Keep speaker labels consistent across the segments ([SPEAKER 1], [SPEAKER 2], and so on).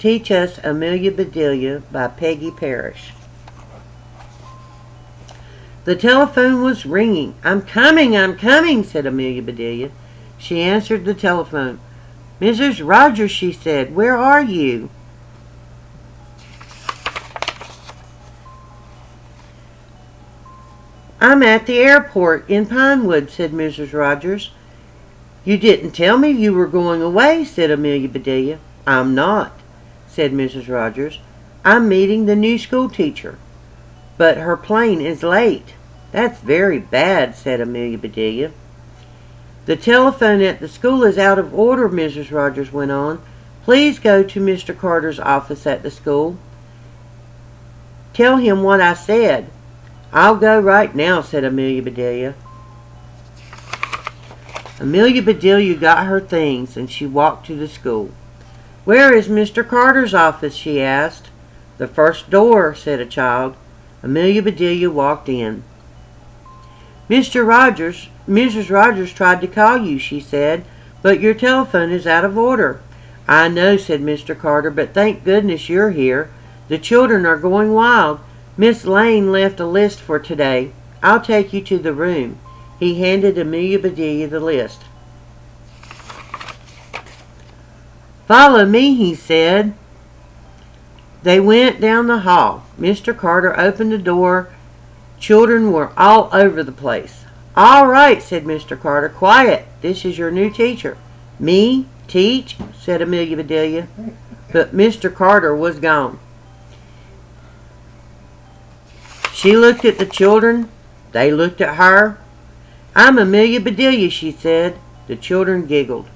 [SPEAKER 1] Teach Us Amelia Bedelia by Peggy Parrish. The telephone was ringing. I'm coming, said Amelia Bedelia. She answered the telephone. Mrs. Rogers, she said, where are you? I'm at the airport in Pinewood, said Mrs. Rogers. You didn't tell me you were going away, said Amelia Bedelia. I'm not, said Mrs. Rogers. I'm meeting the new school teacher. But her plane is late. That's very bad, said Amelia Bedelia. The telephone at the school is out of order, Mrs. Rogers went on. Please go to Mr. Carter's office at the school. Tell him what I said. I'll go right now, said Amelia Bedelia. Amelia Bedelia got her things and she walked to the school. Where is Mr. Carter's office? She asked. The first door, said a child. Amelia Bedelia walked in. Mrs. Rogers tried to call you, she said, but your telephone is out of order. I know, said Mr. Carter, but thank goodness you're here. The children are going wild. Miss Lane left a list for today. I'll take you to the room. He handed Amelia Bedelia the list. Follow me, he said. They went down the hall. Mr. Carter opened the door. Children were all over the place. All right, said Mr. Carter. Quiet. This is your new teacher. Me? Teach? Said Amelia Bedelia. But Mr. Carter was gone. She looked at the children. They looked at her. I'm Amelia Bedelia, she said. The children giggled.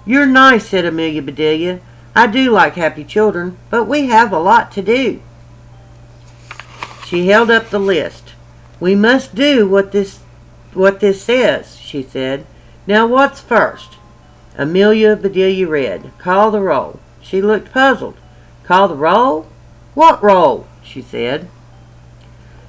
[SPEAKER 1] You're nice, said Amelia Bedelia. I do like happy children, but we have a lot to do. She held up the list. We must do what this says, she said. Now what's first? Amelia Bedelia read, Call the roll. She looked puzzled. Call the roll? What roll? She said.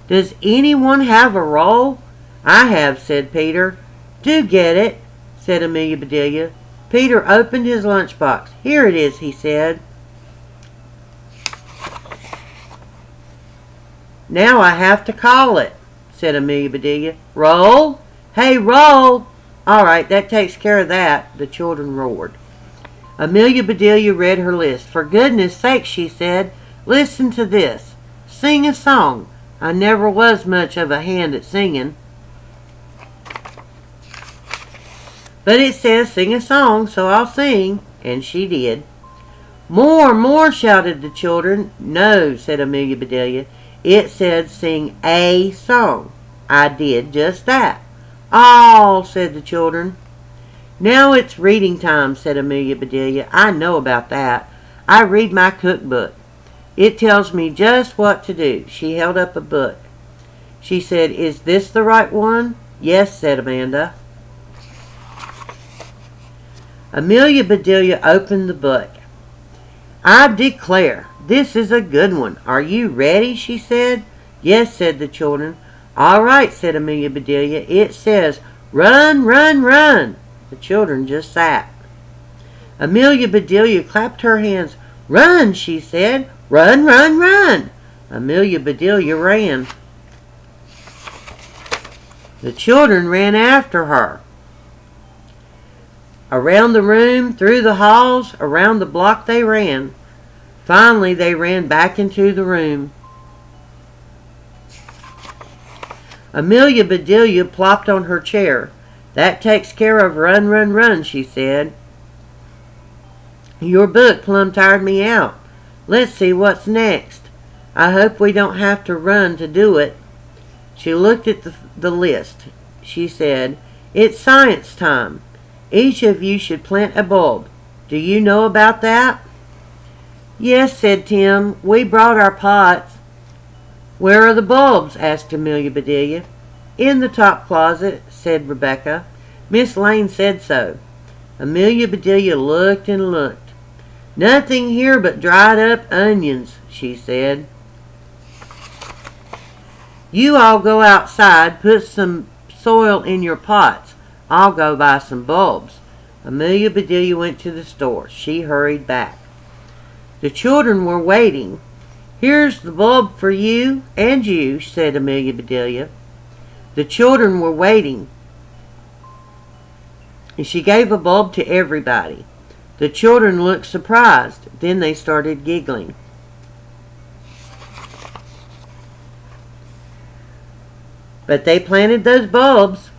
[SPEAKER 1] Does anyone have a roll? I have, said Peter. Do get it, said Amelia Bedelia. Peter opened his lunchbox. Here it is, he said. Now I have to call it, said Amelia Bedelia. Roll? Hey, roll! All right, that takes care of that, the children roared. Amelia Bedelia read her list. For goodness sake, she said, listen to this. Sing a song. I never was much of a hand at singing. But it says sing a song, so I'll sing. And she did. More, more, shouted the children. No, said Amelia Bedelia. It said sing a song. I did just that. All, said the children. Now it's reading time, said Amelia Bedelia. I know about that. I read my cookbook. It tells me just what to do. She held up a book. She said, Is this the right one? Yes, said Amanda. Amelia Bedelia opened the book. I declare, this is a good one. Are you ready? She said. Yes, said the children. All right, said Amelia Bedelia. It says, run, run, run. The children just sat. Amelia Bedelia clapped her hands. Run, she said. Run, run, run. Amelia Bedelia ran. The children ran after her. Around the room, through the halls, around the block they ran. Finally, they ran back into the room. Amelia Bedelia plopped on her chair. That takes care of run, run, run, she said. Your book plumb tired me out. Let's see what's next. I hope we don't have to run to do it. She looked at the list. She said, It's science time. Each of you should plant a bulb. Do you know about that? Yes, said Tim. We brought our pots. Where are the bulbs? Asked Amelia Bedelia. In the top closet, said Rebecca. Miss Lane said so. Amelia Bedelia looked and looked. Nothing here but dried up onions, she said. You all go outside, put some soil in your pots. I'll go buy some bulbs. Amelia Bedelia went to the store. She hurried back. The children were waiting. "Here's the bulb for you and you," said Amelia Bedelia. The children were waiting, and she gave a bulb to everybody. The children looked surprised. Then they started giggling. But they planted those bulbs.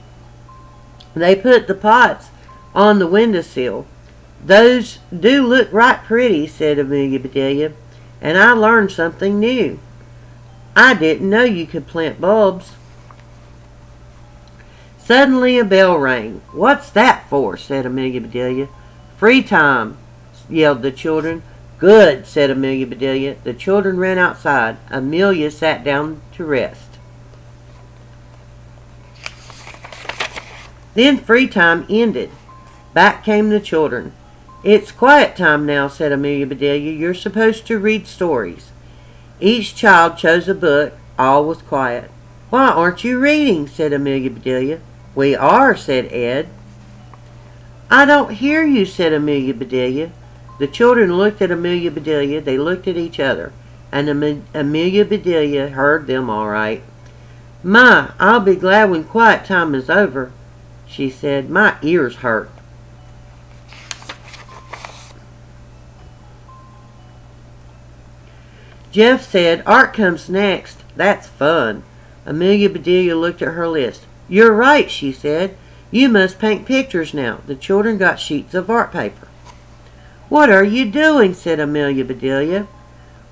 [SPEAKER 1] They put the pots on the windowsill. "Those do look right pretty," said Amelia Bedelia, "and I learned something new. I didn't know you could plant bulbs." Suddenly a bell rang. "What's that for?" said Amelia Bedelia. "Free time," yelled the children. "Good," said Amelia Bedelia. The children ran outside. Amelia sat down to rest. Then free time ended. Back came the children. "It's quiet time now," said Amelia Bedelia. "You're supposed to read stories." Each child chose a book. All was quiet. "Why aren't you reading?" said Amelia Bedelia. "We are," said Ed. "I don't hear you," said Amelia Bedelia. The children looked at Amelia Bedelia. They looked at each other, and Amelia Bedelia heard them all right. "My, I'll be glad when quiet time is over," she said. "My ears hurt." Jeff said, "Art comes next. That's fun." Amelia Bedelia looked at her list. "You're right," she said. "You must paint pictures now." The children got sheets of art paper. "What are you doing?" said Amelia Bedelia.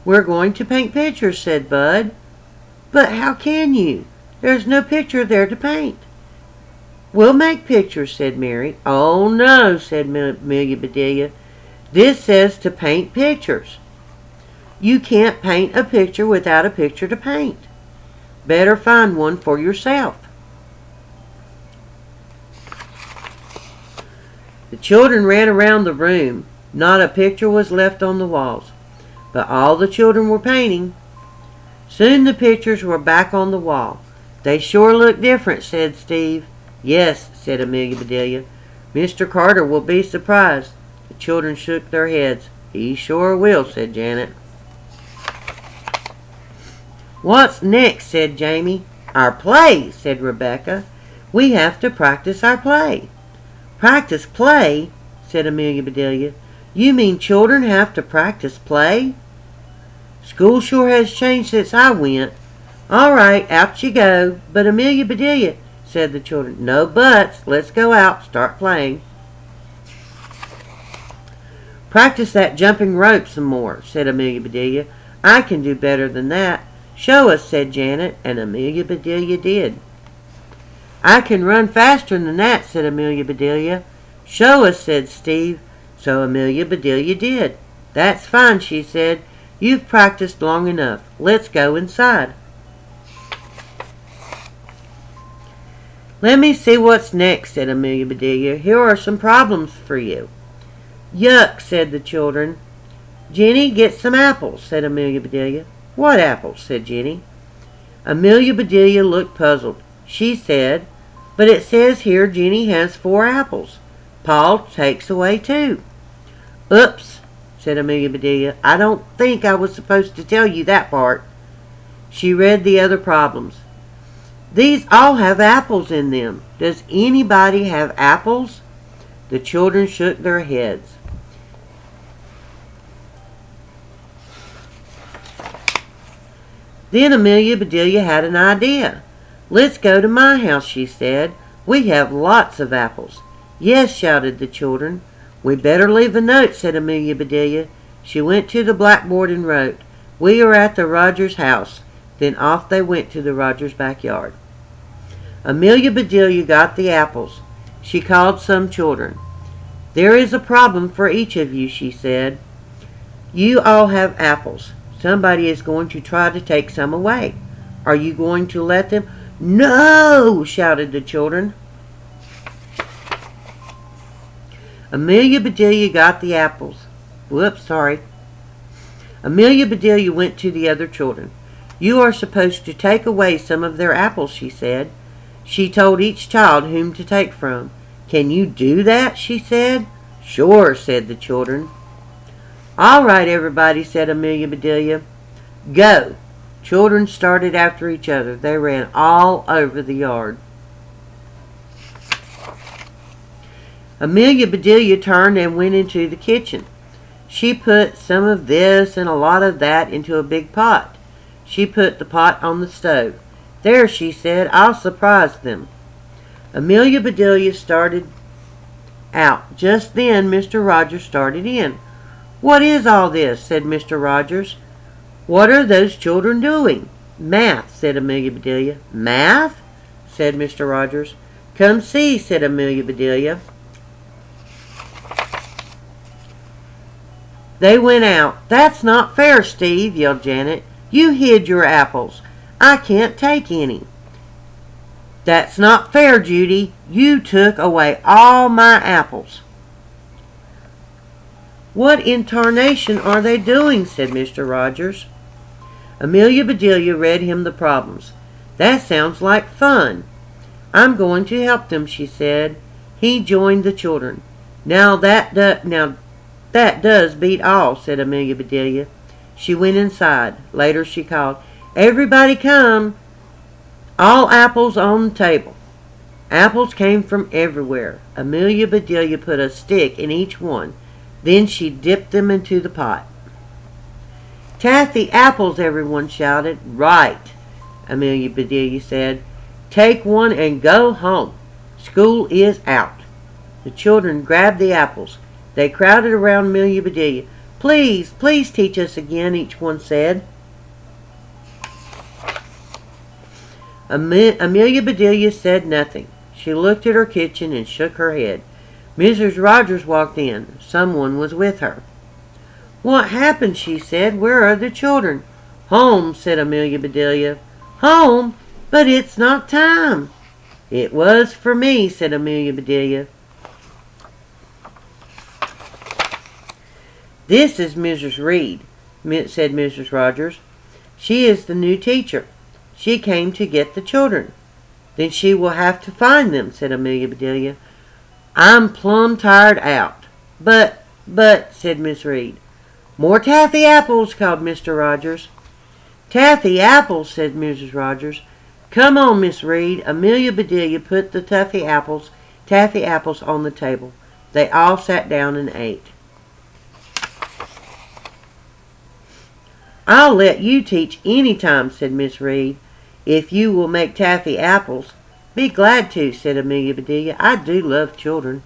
[SPEAKER 1] "We're going to paint pictures," said Bud. "But how can you? There's no picture there to paint." "We'll make pictures," said Mary. "Oh no," said Amelia Bedelia. "This says to paint pictures. You can't paint a picture without a picture to paint. Better find one for yourself." The children ran around the room. Not a picture was left on the walls, but all the children were painting. Soon the pictures were back on the wall. "They sure look different," said Steve. "Yes," said Amelia Bedelia. "Mr. Carter will be surprised." The children shook their heads. "He sure will," said Janet. "What's next?" said Jamie. "Our play," said Rebecca. "We have to practice our play." "Practice play?" said Amelia Bedelia. "You mean children have to practice play?" "School sure has changed since I went." "All right, out you go." "But Amelia Bedelia," said the children. "No buts. Let's go out. Start playing." "Practice that jumping rope some more," said Amelia Bedelia. "I can do better than that." "Show us," said Janet, and Amelia Bedelia did. "I can run faster than that," said Amelia Bedelia. "Show us," said Steve. So Amelia Bedelia did. "That's fine," she said. "You've practiced long enough. Let's go inside." "Let me see what's next," said Amelia Bedelia. "Here are some problems for you." "Yuck," said the children. "Jenny, get some apples," said Amelia Bedelia. "What apples?" said Jenny. Amelia Bedelia looked puzzled. She said, "But it says here Jenny has 4 apples. Paul takes away 2. "Oops," said Amelia Bedelia. "I don't think I was supposed to tell you that part." She read the other problems. "These all have apples in them. Does anybody have apples?" The children shook their heads. Then Amelia Bedelia had an idea. "Let's go to my house," she said. "We have lots of apples." "Yes," shouted the children. "We better leave a note," said Amelia Bedelia. She went to the blackboard and wrote, "We are at the Rogers house." Then off they went to the Rogers backyard. Amelia Bedelia got the apples. She called some children. "There is a problem for each of you," she said. "You all have apples. Somebody is going to try to take some away. Are you going to let them?" "No!" shouted the children. Amelia Bedelia got the apples. Whoops, sorry. Amelia Bedelia went to the other children. "You are supposed to take away some of their apples," she said. She told each child whom to take from. "Can you do that?" she said. "Sure," said the children. All right, everybody, said Amelia Bedelia. Go. Children started after each other. They ran all over the yard. Amelia Bedelia turned and went into the kitchen. She put some of this and a lot of that into a big pot. She put the pot on the stove. There, she said, I'll surprise them. Amelia Bedelia started out. Just then Mr. Rogers started in. What is all this? Said Mr. Rogers. What are those children doing? Math, said Amelia Bedelia. Math? Said Mr. Rogers. Come see, said Amelia Bedelia. They went out. That's not fair, Steve, yelled Janet. You hid your apples. I can't take any. That's not fair, Judy. You took away all my apples. What in tarnation are they doing? Said Mr. Rogers. Amelia Bedelia read him the problems. That sounds like fun. I'm going to help them, she said. He joined the children. Now that does beat all, said Amelia Bedelia. She went inside. Later she called, Everybody come. All apples on the table. Apples came from everywhere. Amelia Bedelia put a stick in each one. Then she dipped them into the pot. Taffy apples, everyone shouted. Right, Amelia Bedelia said. Take one and go home. School is out. The children grabbed the apples. They crowded around Amelia Bedelia. Please, please teach us again, each one said. Amelia Bedelia said nothing. She looked at her kitchen and shook her head. Mrs. Rogers walked in. Someone was with her. What happened? She said. Where are the children? Home, said Amelia Bedelia. Home? But it's not time. It was for me, said Amelia Bedelia. This is Mrs. Reed, said Mrs. Rogers. She is the new teacher. She came to get the children. Then she will have to find them, said Amelia Bedelia. I'm plumb tired out. But, said Miss Reed. More taffy apples, called Mr. Rogers. Taffy apples, said Mrs. Rogers. Come on, Miss Reed. Amelia Bedelia put the taffy apples on the table. They all sat down and ate. I'll let you teach any time, said Miss Reed, if you will make taffy apples. Be glad to, said Amelia Bedelia. I do love children.